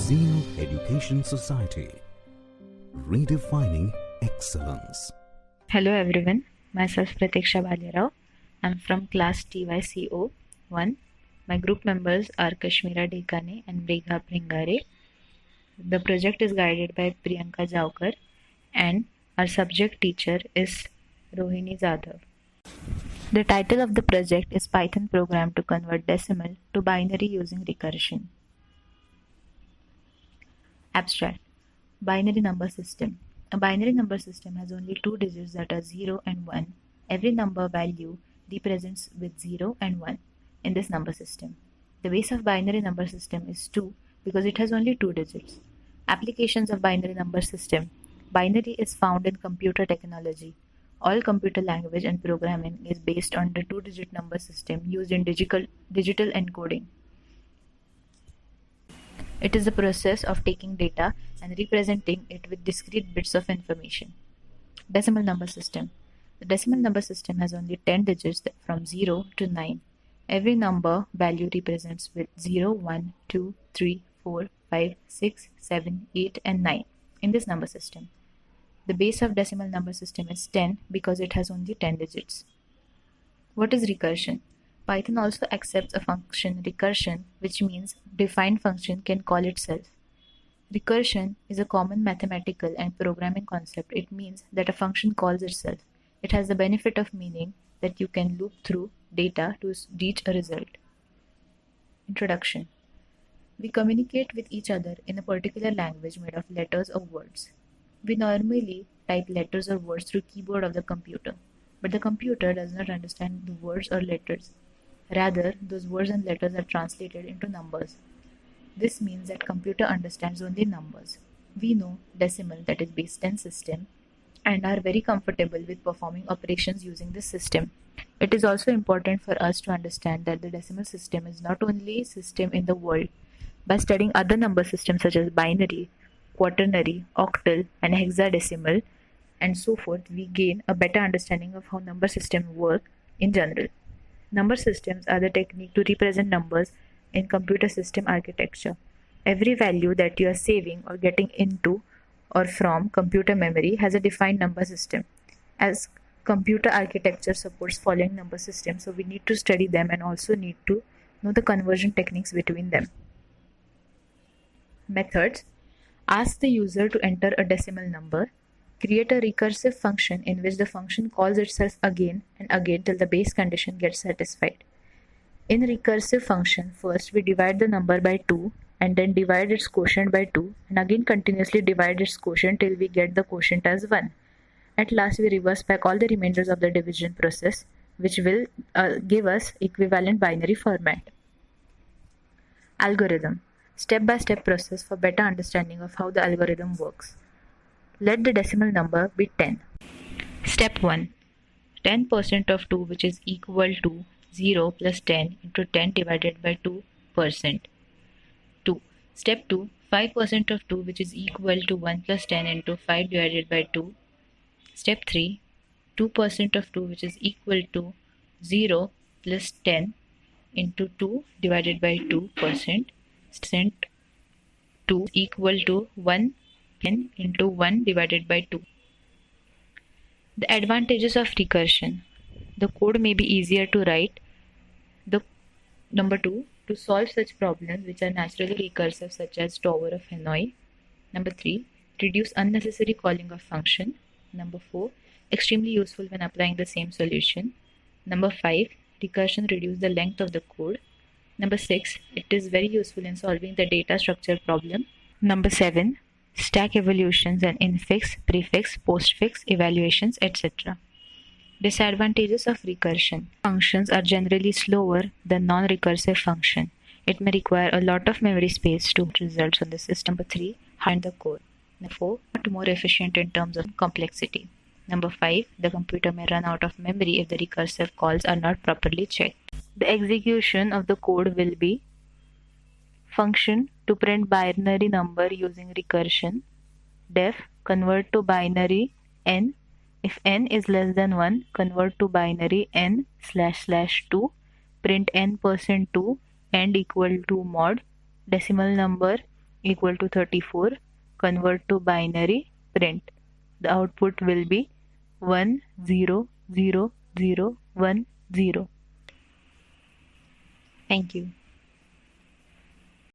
Zeno Education Society, redefining excellence. Hello everyone, myself Pratiksha Bhalerao. I'm from class TYCO 1. My group members are Kashmira Dekane and Megha Pringare. The project is guided by Priyanka Javkar and our subject teacher is Rohini Jadhav. The title of the project is Python program to convert decimal to binary using recursion. Abstract. Binary number system. A binary number system has only two digits that are 0 and 1. Every number value represents with 0 and 1 in this number system. The base of binary number system is 2 because it has only two digits. Applications of binary number system. Binary is found in computer technology. All computer language and programming is based on the two-digit number system used in digital encoding. It is the process of taking data and representing it with discrete bits of information. Decimal number system. The decimal number system has only 10 digits from 0 to 9. Every number value represents with 0, 1, 2, 3, 4, 5, 6, 7, 8 and 9 in this number system. The base of decimal number system is 10 because it has only 10 digits. What is recursion? Python also accepts a function recursion, which means defined function can call itself. Recursion is a common mathematical and programming concept. It means that a function calls itself. It has the benefit of meaning that you can loop through data to reach a result. Introduction. We communicate with each other in a particular language made of letters or words. We normally type letters or words through keyboard of the computer, but the computer does not understand the words or letters. Rather, those words and letters are translated into numbers. This means that computer understands only numbers. We know decimal, that is base 10 system, and are very comfortable with performing operations using this system. It is also important for us to understand that the decimal system is not only a system in the world. By studying other number systems such as binary, quaternary, octal, and hexadecimal, and so forth, we gain a better understanding of how number systems work in general. Number systems are the technique to represent numbers in computer system architecture. Every value that you are saving or getting into or from computer memory has a defined number system. As computer architecture supports following number systems, so we need to study them and also need to know the conversion techniques between them. Methods. Ask the user to enter a decimal number. Create a recursive function in which the function calls itself again and again till the base condition gets satisfied. In recursive function, first we divide the number by 2 and then divide its quotient by 2 and again continuously divide its quotient till we get the quotient as 1. At last we reverse back all the remainders of the division process, which will give us equivalent binary format. Algorithm. Step-by-step process for better understanding of how the algorithm works. Let the decimal number be 10. Step 1. 10% of 2, which is equal to 0 plus 10 into 10 divided by 2%. 2. Step 2. 5% of 2, which is equal to 1 plus 10 into 5 divided by 2. Step 3. 2% of 2, which is equal to 0 plus 10 into 2 divided by 2%. Step 2 equal to 1 10 into 1 divided by 2. The advantages of recursion. The code may be easier to write. Number 2, to solve such problems which are naturally recursive such as Tower of Hanoi. Number 3, reduce unnecessary calling of function. Number 4, extremely useful when applying the same solution. Number 5, recursion reduce the length of the code. Number 6, it is very useful in solving the data structure problem. Number 7, stack evolutions and infix, prefix, postfix, evaluations, etc. Disadvantages of recursion. Functions are generally slower than non-recursive function. It may require a lot of memory space to get results on the system. Number 3, hide the code. Number 4, not more efficient in terms of complexity. Number 5, the computer may run out of memory if the recursive calls are not properly checked. The execution of the code will be function to print binary number using recursion. Def convert to binary n. If n is less than 1, convert to binary n/2. Print n%2 and equal to mod. Decimal number equal to 34, convert to binary, print. The output will be 1 0 0 0 1 0. Thank you.